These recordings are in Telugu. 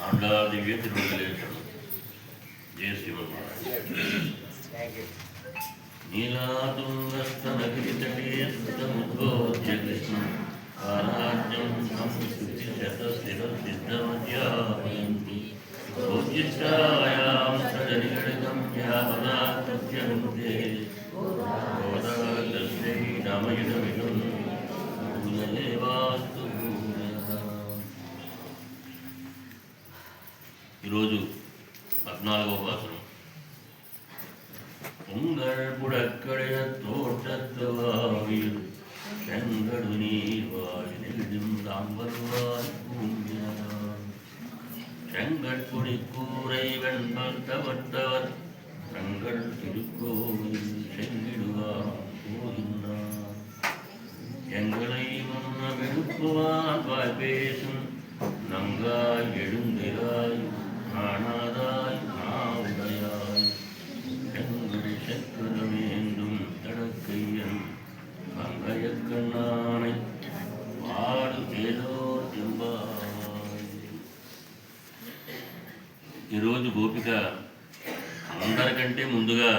ఆండాల్ దివ్య తిరుమలేశ్వరం. జయ శ్రీమన్నారాయణ. నీలాతుంగస్తనగిరితటే స్థితముద్బోధ్య కృష్ణం ఆరాజ్యం సంస్కృతిశతస్థిరసిద్ధమధ్యాపయంతి భోజ్యిష్టాయాం సజనిగణితం యావదాత్మత్యంతే గోదాగస్యై నమయుధమిదం భూనయేవాస్తు భూయః. ఈరోజు 14వ వాసనం. உங்கள் புடக்கடைய தோட்டத்தவாவில் செங்கடு நீர்வாய் நெடும் தாம்பருவாய் பூங்கினார் செங்கட்குடி கூரை வெண்பல் தவற்றவர் தங்கள் திருக்கோவில் செங்கிடுவார் போகின்றார் எங்களை முன்ன வெளுப்புவான் வாய் பேசும் நங்காய் எழுந்திராய் காணாதாய் நாவுடையாய் செங்கடி செக்கரமேந்தும் தடக்கையன் பங்கையக்கண்ணானை வாடு ఏదో చెంబాయ్. ఈరోజు గోపిక అందరికంటే ముందుగా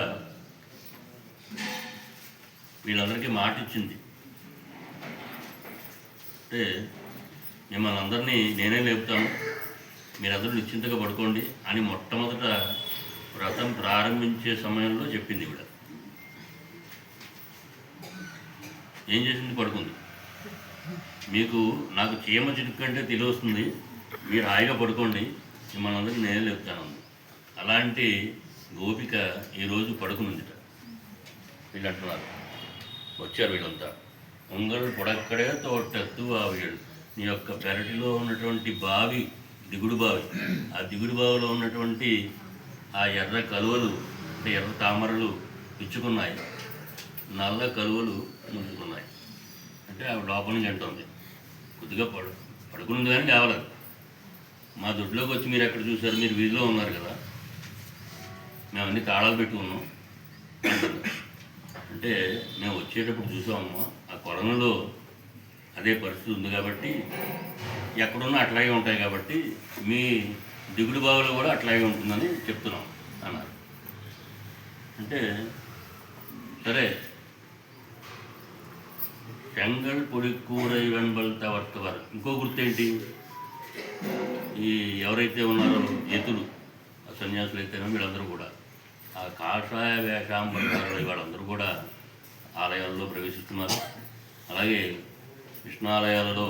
వీళ్ళందరికీ మాట ఇచ్చింది. అంటే మిమ్మల్ని అందరినీ నేనే లేపుతాను, మీరందరూ నిశ్చింతగా పడుకోండి అని మొట్టమొదట వ్రతం ప్రారంభించే సమయంలో చెప్పింది. కూడా ఏం చేసింది? పడుకుంది. మీకు నాకు చీమ చిటుకంటే తెలియస్తుంది, మీరు హాయిగా పడుకోండి, మిమ్మల్ని అందరికీ నేనే లేపుతాను. అలాంటి గోపిక ఈరోజు పడుకునిందిట. వీళ్ళు అంటున్నారు, వచ్చారు వీళ్ళంతా. ఉంగల్ పొడక్కడే తోటెత్తు ఆవిడు, నీ యొక్క పెరటిలో ఉన్నటువంటి బావి, దిగుడు బావి, ఆ దిగుడు బావిలో ఉన్నటువంటి ఆ ఎర్ర కలువలు అంటే ఎర్ర తామరలు ఇచ్చుకున్నాయి, నల్ల కలువలు ముంచుకున్నాయి. అంటే ఆవిడ లోపల నుంచి అంటుంది, కొద్దిగా పడుకున్నది కానీ కావలేదు. మా దొడ్లోకి వచ్చి మీరు ఎక్కడ చూశారు, మీరు వీధిలో ఉన్నారు కదా, మేము అన్ని తాళాలు పెట్టుకున్నాం అంటే మేము వచ్చేటప్పుడు చూసామమ్మా, ఆ కొలనులో అదే పరిస్థితి ఉంది కాబట్టి ఎక్కడున్నా అట్లాగే ఉంటాయి కాబట్టి మీ దిగుడు బావిలో కూడా అట్లాగే ఉంటుందని చెప్తున్నాం అన్నారు. అంటే సరే, చెంగల్ పొడి కూరై వెంబల్ తవర్తవర్. ఇంకో గుర్తేంటి? ఈ ఎవరైతే ఉన్నారో ఎతులు, ఆ సన్యాసులు అయితేనో వీళ్ళందరూ కూడా ఆ కాషాయ వేషాంబరాలు వాళ్ళందరూ కూడా ఆలయాల్లో ప్రవేశిస్తున్నారు. అలాగే కృష్ణాలయాలలో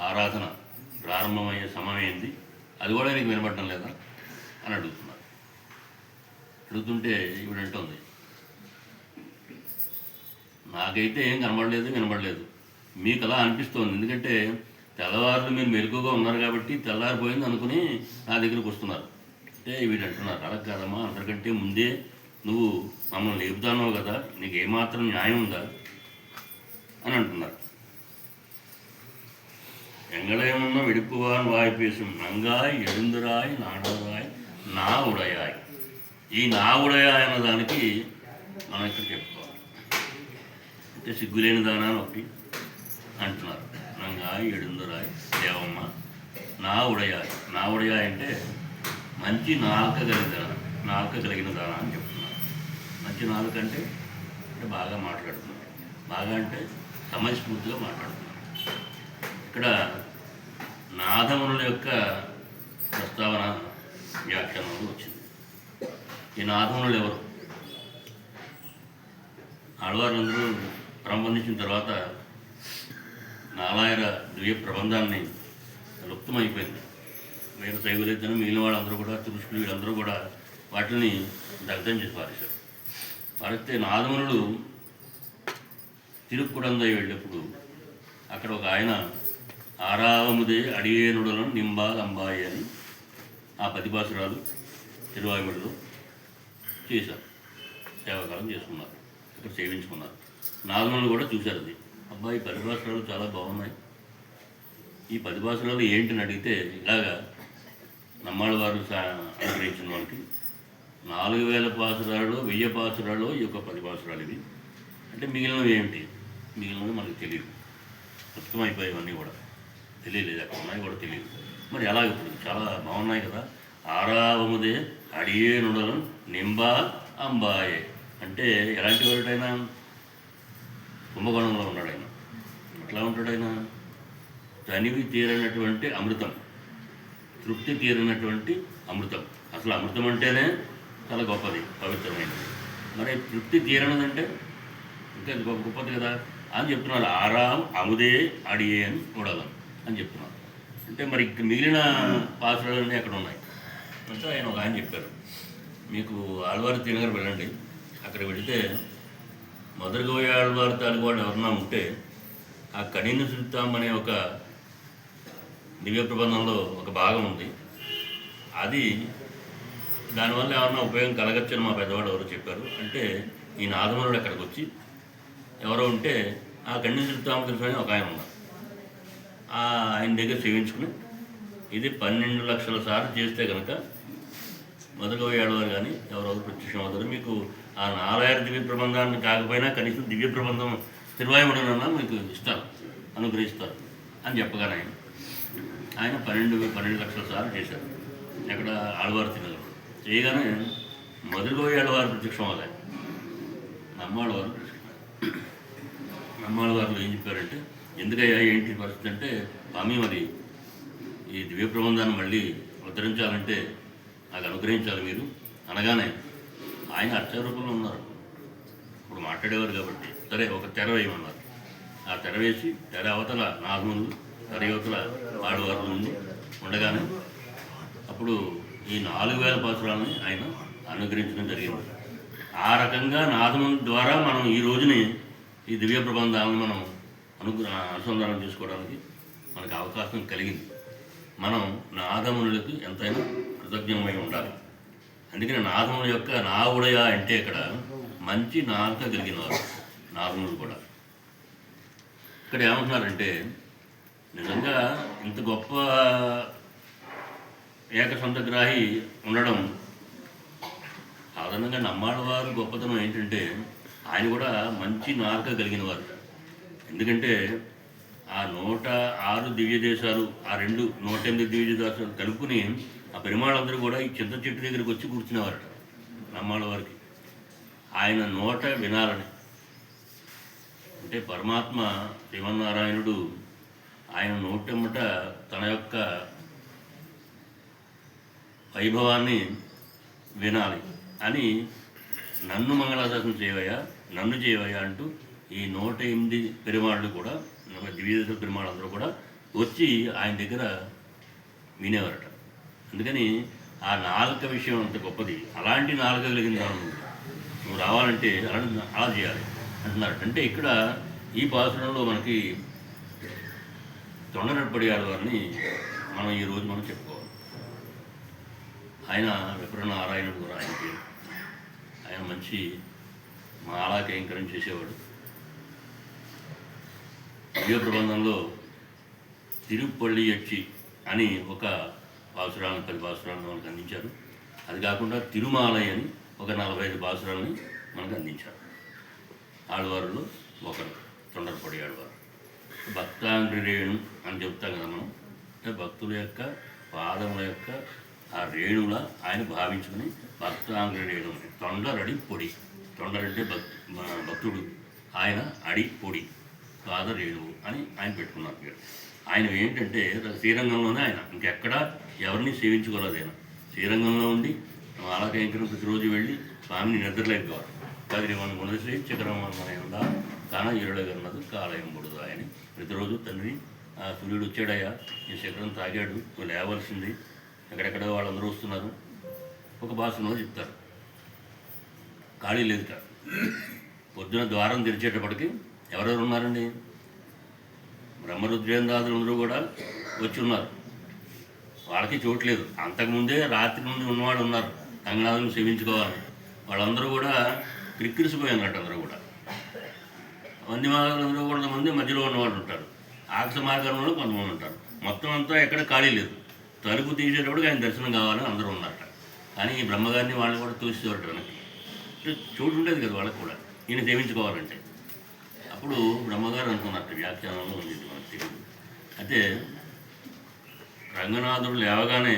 ఆరాధన ప్రారంభమయ్యే సమయమైంది, అది కూడా నీకు వినపడటం లేదా అని అడుగుతున్నారు. అడుగుతుంటే ఇవిడంటుంది, నాకైతే ఏం కనబడలేదు, వినబడలేదు, మీకు అలా అనిపిస్తోంది. ఎందుకంటే తెల్లవారులు మీరు మెలుగుగా ఉన్నారు కాబట్టి తెల్లారిపోయింది అనుకుని నా దగ్గరికి వస్తున్నారు. అంటే వీడు అంటున్నారు, అలా కాదమ్మా, అందరికంటే ముందే నువ్వు మమ్మల్ని లేపుతాన్నావు కదా, నీకు ఏమాత్రం న్యాయం ఉందా అని అంటున్నారు. ఎంగళేమున్న వెడుపువాన్ వాయిపేసం నంగాయ్ ఎడుందురాయ్ నాడరాయ్ నా ఉడయాయ్. ఈ నా ఉడయాయ్ అన్న దానికి మనం ఇక్కడ చెప్పుకోవాలి. అంటే సిగ్గులేని దానా నొప్పి అంటున్నారు. నంగాయ్ ఎడుందురాయ్ దేవమ్మ నా ఉడయాయ్. నా ఉడయాయ్ అంటే మంచి నాలుక కలిగిన దానా అని చెప్తున్నారు. మంచి నాలుక అంటే బాగా మాట్లాడుతున్నారు, బాగా అంటే సమయస్ఫూర్తిగా మాట్లాడుతున్నారు. ఇక్కడ నాదమునుల యొక్క ప్రస్తావన వ్యాఖ్యానంలో వచ్చింది. ఈ నాదమునులు ఎవరు? ఆళ్వార్లందరూ ప్రారంభించిన తర్వాత నాలాయర దివ్య ప్రబంధాన్ని లుప్తమైపోయింది. వేరే శైవులైతేనే మిగిలిన వాళ్ళందరూ కూడా, తురుష్కులు వీళ్ళందరూ కూడా వాటిని దగ్ధం చేసి పారేశారు. పారిస్తే నాదమునుడు తిరుక్కుడందై వెళ్ళినప్పుడు అక్కడ ఒక ఆయన ఆరావముదే అడియేనుడులను నింబాలంబాయి అని ఆ 10 పాసురాలు తిరువాయుమడిలో చేశారు, సేవాకాలం చేసుకున్నారు, ఇక్కడ సేవించుకున్నారు. నాదమునులు కూడా చూశారు. అది అబ్బాయి 10 పాసురాలు చాలా బాగున్నాయి, ఈ 10 పాసురాలు ఏంటని అడిగితే ఇలాగా నమ్మాళ్ళ వారు అనుగ్రహించిన వాళ్ళకి 4000 పాసురాలు 1000 పాసురాలు ఈ యొక్క 10 పాసురాలు ఇవి. అంటే మిగిలినవి ఏమిటి? మిగిలినవి మనకు తెలియదు, పుస్తకం అయిపోయేవన్నీ కూడా తెలియలేదు, అక్కడ ఉన్నాయి కూడా తెలియదు. మరి ఎలా ఇప్పుడు చాలా బాగున్నాయి కదా. ఆరావముదే అడియే నుడలు నింబా అంబాయే అంటే ఎలాంటి వాడైనా కుంభకోణంలో ఉన్నాడు ఆయన. ఎట్లా ఉంటాడు ఆయన? తనివి తీరినటువంటి అమృతం, తృప్తి తీరినటువంటి అమృతం. అసలు అమృతం అంటేనే చాలా గొప్పది, పవిత్రమైనది. మరి తృప్తి తీరనదంటే ఇంకా గొప్పది కదా అని చెప్తున్నారు. ఆరాం అముదే అడియేన్ ఉడలం అని చెప్తున్నారు. అంటే మరి మిగిలిన పాత్రలన్నీ అక్కడ ఉన్నాయి అంటే ఆయన చెప్పారు. మీకు ఆళ్వారి తినగర వెళ్ళండి, అక్కడ వెళితే మొదటిగా పోయే ఆళ్వారి తాలూకు వాళ్ళు ఎవరన్నా ఉంటే ఆ కడిన సుల్తాం అనే ఒక దివ్య ప్రబంధంలో ఒక భాగం ఉంది. అది దానివల్ల ఏమన్నా ఉపయోగం కలగచ్చని మా పెద్దవాడు ఎవరో చెప్పారు. అంటే ఈ నాదమునుడు అక్కడికి వచ్చి ఎవరో ఉంటే ఆ కడిన సుల్తాం తెలుసు ఒక ఆయన ఉన్నారు. ఆయన దగ్గర సేవించుకుని ఇది 12 లక్షల సార్లు చేస్తే కనుక మొదటిగా ఏడవారు కానీ ఎవరెవరు ప్రత్యక్షం అవుతారు. మీకు ఆ 4000 దివ్య ప్రబంధాన్ని కాకపోయినా కనీసం దివ్య ప్రబంధం తిరువాయుడనన్నా మీకు ఇస్తారు, అనుగ్రహిస్తారు అని చెప్పగానే ఆయన 12 లక్షల సార్లు చేశారు. అక్కడ ఆళ్వారు తినగలరు చేయగానే మొదటిగా ఏడవారు ప్రత్యక్షం అవుతాయి. నమ్మాళ్ళవారు నమ్మాళ్ళవారులు ఏం చెప్పారంటే, ఎందుకయ్యా ఏంటి పరిస్థితి అంటే, స్వామి మరి ఈ దివ్య ప్రబంధాన్ని మళ్ళీ ఉద్ధరించాలంటే నాకు అనుగ్రహించాలి మీరు అనగానే ఆయన అర్చక రూపంలో ఉన్నారు. ఇప్పుడు మాట్లాడేవారు కాబట్టి సరే ఒక తెర వేయమన్నారు. ఆ తెర వేసి తెర అవతల నాగములు, తెర యువతల ఆడవారు ముందు ఉండగానే అప్పుడు ఈ 4000 పాత్రలని ఆయన అనుగ్రహించడం జరిగింది. ఆ రకంగా నాదముల ద్వారా మనం ఈ రోజుని ఈ దివ్య ప్రబంధాలను మనం అనుసంధానం చేసుకోవడానికి మనకు అవకాశం కలిగింది. మనం నాదమునులకు ఎంతైనా కృతజ్ఞమై ఉండాలి. అందుకని నాదముల యొక్క నావుడయ అంటే ఇక్కడ మంచి నాలుక కలిగిన వారు నాదములు కూడా. ఇక్కడ ఏమంటున్నారంటే, నిజంగా ఇంత గొప్ప ఏకసంతగ్రాహి ఉండడం సాధారణంగా నమ్మాళ్ళవారు గొప్పతనం ఏంటంటే ఆయన కూడా మంచి నాలుక కలిగిన వారు. ఎందుకంటే ఆ 106 దివ్య దేశాలు, ఆ 108 దివ్య దేశాలు కలుపుకుని ఆ పెరుమాళ్ళందరూ కూడా ఈ చింత చెట్టు దగ్గరికి వచ్చి కూర్చునేవారట నమ్మాళ్ళవారికి. ఆయన నోట వినాలని. అంటే పరమాత్మ శ్రీమన్నారాయణుడు ఆయన నోటెమ్మట తన యొక్క వైభవాన్ని వినాలి అని నన్ను మంగళాశాసనం చేయవయ్యా, నన్ను చేయవయ్యా అంటూ ఈ 108 పెరుమాళ్ళు కూడా, దివ్యదేశ పెరుమాళ్ళందరూ కూడా వచ్చి ఆయన దగ్గర వినేవారట. అందుకని ఆ నాలుక విషయం అంత గొప్పది. అలాంటి నాలుక కలిగిన నువ్వు రావాలంటే అలా చేయాలి అంటున్నారు. అంటే ఇక్కడ ఈ పాసురంలో మనకి తొండరపడి ఆడవారిని మనం ఈరోజు మనం చెప్పుకోవాలి. ఆయన విప్రనారాయణుడు కూడా ఆయన పేరు. ఆయన మంచి మాలా కైంకర్యం చేసేవాడు. దివ్య ప్రబంధంలో తిరుపల్లి యచ్చి అని ఒక పాసురాలను 10 పాసురాలను మనకు అందించారు. అది కాకుండా తిరుమాలై అని ఒక 45 పాసురాలని మనకు అందించారు. ఆళ్వారులో ఒకరు తొండరపడి ఆళ్వారు. భక్తాంగ్రేణు అని చెప్తాం కదా మనం. అంటే భక్తుల యొక్క పాదముల యొక్క ఆ రేణుల ఆయన భావించుకుని భక్తాంగ్రేణు, తొండరడి పొడి. తొండరంటే భక్తుడు, ఆయన అడి పొడి, పాద రేణువు అని ఆయన పెట్టుకున్నారు పేరు. ఆయన ఏంటంటే శ్రీరంగంలోనే ఆయన ఇంకెక్కడా ఎవరిని సేవించుకోలేదు. ఆయన శ్రీరంగంలో ఉండి అలా కైంకర్యం ప్రతిరోజు వెళ్ళి స్వామిని నిద్రలేకపోవాలి. 10 గుణశ్రీ చక్రమణ కాన ఇరుడగన్నది కాలయం పొడుదు ఆయన ప్రతిరోజు తండ్రి ఆ సూర్యుడు వచ్చాడయ్యా, ఈ చక్రం తాగాడు, నువ్వు లేవలసింది, ఎక్కడెక్కడ వాళ్ళందరూ వస్తున్నారు. ఒక భాషలో చెప్తారు. ఖాళీ లేదు కాదు. పొద్దున ద్వారం తెరిచేటప్పటికి ఎవరెవరు ఉన్నారండి? బ్రహ్మరుద్రేంద్రాదులు అందరూ కూడా వచ్చి ఉన్నారు. వాళ్ళకి చోట్లేదు. అంతకుముందే రాత్రి నుండి ఉన్నవాళ్ళు ఉన్నారు రంగనాథుని సేవించుకోవాలి. వాళ్ళందరూ కూడా క్రిక్కిరిసిపోయి అన్నట్టు. అందరూ కూడా వంది మార్గంలో కొంతమంది మధ్యలో ఉన్నవాళ్ళు ఉంటారు, ఆకాశ మార్గంలో కొంతమంది ఉంటారు. మొత్తం అంతా ఎక్కడ ఖాళీ లేదు. తలుపు తీసేటప్పుడు ఆయన దర్శనం కావాలని అందరూ ఉన్నారట. కానీ ఈ బ్రహ్మగారిని వాళ్ళని కూడా తోసేవారట వెనక్కి. చోటు ఉండేది కదా వాళ్ళకి కూడా ఈయన సేవించుకోవాలంటే. అప్పుడు బ్రహ్మగారు అనుకున్నట్టు వ్యాఖ్యానంలో ఉంది మనకు తెలియదు. అయితే రంగనాథుడు లేవగానే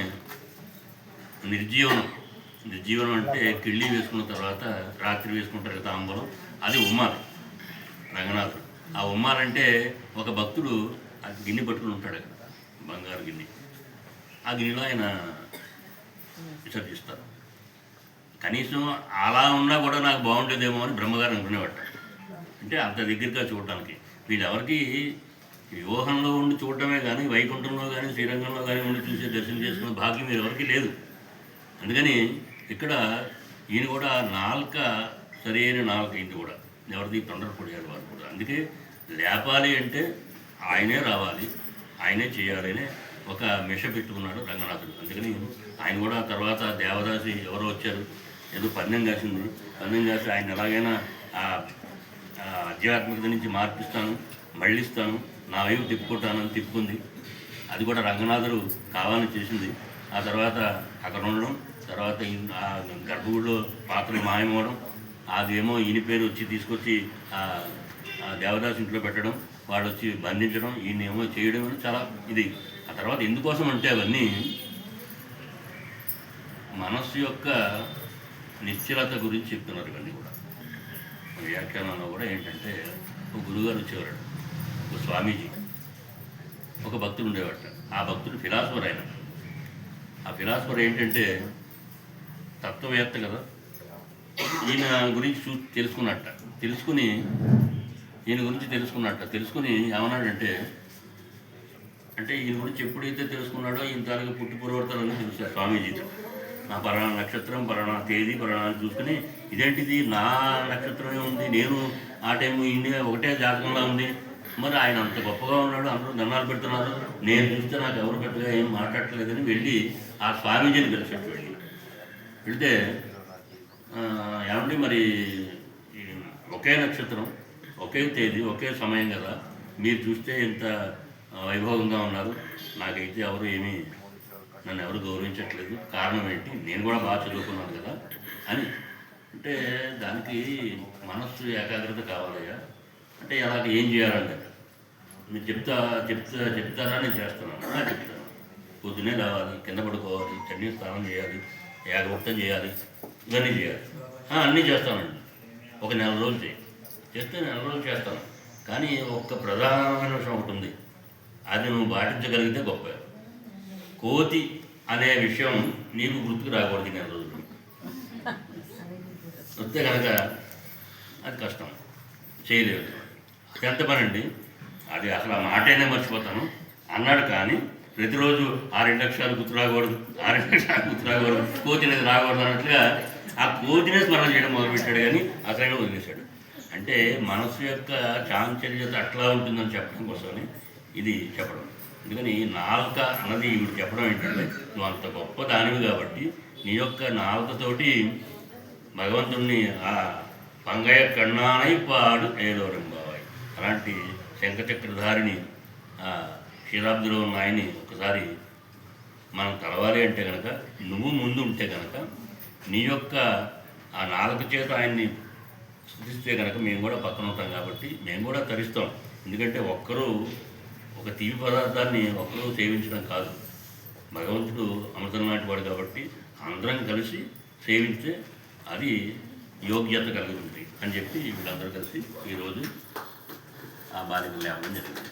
నిర్జీవనం నిర్జీవనం అంటే కిళ్ళి వేసుకున్న తర్వాత రాత్రి వేసుకుంటారు కదా తాంబూలం, అది ఉమ్మాలి రంగనాథుడు. ఆ ఉమ్మాలంటే ఒక భక్తుడు ఆ గిన్నె పట్టుకుని ఉంటాడు అక్కడ, బంగారు గిన్నె. ఆ గిన్నెలో ఆయన విసర్జిస్తారు. కనీసం అలా ఉన్నా కూడా నాకు బాగుంటుందేమో అని బ్రహ్మగారు అనుకునేవాట. అంటే అంత దగ్గరగా చూడటానికి వీళ్ళెవరికి వ్యూహంలో ఉండి చూడటమే కానీ వైకుంఠంలో కానీ శ్రీరంగంలో కానీ ఉండి చూసే దర్శనం చేసుకునే భాగ్యం మీరు ఎవరికి లేదు. అందుకని ఇక్కడ ఈయన కూడా నాలుక సరైన నాలుక ఇంటి కూడా ఎవరిది తొందరపడియారు వారు కూడా. అందుకే లేపాలి అంటే ఆయనే రావాలి, ఆయనే చేయాలి అనే ఒక మిష పెట్టుకున్నాడు రంగనాథుడు. అందుకని ఆయన కూడా తర్వాత దేవదాసి ఎవరో వచ్చారు, ఏదో పందెం కాసింది, పందెం కాసి ఆయన ఎలాగైనా ఆధ్యాత్మికత నుంచి మార్పిస్తాను, మళ్ళిస్తాను, నా వైపు తిప్పుకుంటానని తిప్పుకుంది. అది కూడా రంగనాథుడు కావాలని చేసింది. ఆ తర్వాత అక్కడ ఉండడం, తర్వాత ఆ గర్భగుడిలో పాత్రలు మాయమవడం, అదేమో ఈయన పేరు వచ్చి తీసుకొచ్చి దేవదాస్ ఇంట్లో పెట్టడం, వాడు వచ్చి బంధించడం, ఈయన ఏమో చేయడం అని చాలా ఇది. ఆ తర్వాత ఎందుకోసం అంటే అవన్నీ మనస్సు యొక్క నిశ్చలత గురించి చెప్తున్నారు. ఇవన్నీ కూడా వ్యాఖ్యానంలో కూడా ఏంటంటే ఒక గురువుగారు వచ్చేవాడు, ఒక స్వామీజీ, ఒక భక్తుడు ఉండేవాడు. ఆ భక్తుడు ఫిలాసఫర్. ఆయన ఆ ఫిలాసఫర్ ఏంటంటే తత్వవేత్త కదా, ఈయన గురించి తెలుసుకున్నట్ట. ఈయన గురించి తెలుసుకుని ఏమన్నాడంటే, అంటే ఈయన గురించి ఎప్పుడైతే తెలుసుకున్నాడో ఈయన తాలూకు పుట్టి పూర్వతలన్నీ తెలుస్తాడు స్వామీజీతో. నా పలానా నక్షత్రం, పలానా తేదీ, పలానా చూసుకుని ఇదేంటిది నా నక్షత్రమే ఉంది, నేను ఆ టైం ఇండియా ఒకటే జాతకంలా ఉంది, మరి ఆయన అంత గొప్పగా ఉన్నాడు, అందరూ దండాలు పెడుతున్నారు, నేను చూస్తే నాకు ఎవరు పెద్దగా ఏం మాట్లాడలేదని వెళ్ళి ఆ స్వామీజీని కలిసాడు. వెళ్తే ఏమండి మరి ఒకే నక్షత్రం, ఒకే తేదీ, ఒకే సమయం కదా, మీరు చూస్తే ఇంత వైభవంగా ఉన్నారు, నాకైతే ఎవరు ఏమీ నన్ను ఎవరు గౌరవించట్లేదు, కారణం ఏంటి, నేను కూడా బాగా చదువుకున్నాను కదా అని. అంటే దానికి మనస్సు ఏకాగ్రత కావాలయ్యా. అంటే అలాగే ఏం చేయాలంటే మీరు చెప్తారా, నేను చేస్తున్నాను, చెప్తాను. పొద్దునే రావాలి, కింద పడుకోవాలి, చట్నీ స్నానం చేయాలి, ఏకభక్తం చేయాలి, ఇవన్నీ చేయాలి. అన్నీ చేస్తానండి. ఒక నెల రోజులు చేస్తే నెల రోజులు చేస్తాను. కానీ ఒక్క ప్రధానమైన విషయం ఒకటి ఉంది, అది నువ్వు పాటించగలిగితే గొప్ప. కోతి అనే విషయం నీకు గుర్తుకు రాకూడదు నెల రోజులు. వస్తే కనుక అది కష్టం, చేయలేదు. ఎంత పని అండి అది, అసలు ఆ మాటైనా మర్చిపోతాను అన్నాడు. కానీ ప్రతిరోజు 6 అక్షరాలు గుర్తు రాకూడదు, 6 అక్షరాలు గుర్తు రాకూడదు, కోతి అనేది రాకూడదు అన్నట్లుగా ఆ కోతినే స్మరణ చేయడం మొదలుపెట్టాడు. కానీ అసలైన వదిలేశాడు. అంటే మనసు యొక్క చాంచల్యత అట్లా ఉంటుందని చెప్పడం కోసమని ఇది చెప్పడం. అందుకని నాలుక అన్నది ఇప్పుడు చెప్పడం ఏంటంటే, నువ్వు అంత గొప్ప దానివి కాబట్టి నీ యొక్క నాలుకతోటి భగవంతుడిని ఆ పంగయ్య కన్నానై పాడు ఏదో రంబావాయి అలాంటి శంఖచక్రధారిని క్షీరాబ్దిలో ఉన్న ఆయన్ని ఒకసారి మనం తలవాలి అంటే కనుక, నువ్వు ముందు ఉంటే కనుక నీ యొక్క ఆ నాలుక చేత ఆయన్ని స్థుతిస్తే కనుక మేము కూడా పక్కన ఉంటాం కాబట్టి మేము కూడా తరిస్తాం. ఎందుకంటే ఒక్కరూ ఒక తీపి పదార్థాన్ని ఒక్కరూ సేవించడం కాదు, భగవంతుడు అమృతం లాంటి వాడు కాబట్టి అందరం కలిసి సేవించే అది యోగ్యత కలిగి ఉంది అని చెప్పి వీళ్ళందరూ కలిసి ఈరోజు ఆ బాలికలు లేవడం జరిగింది.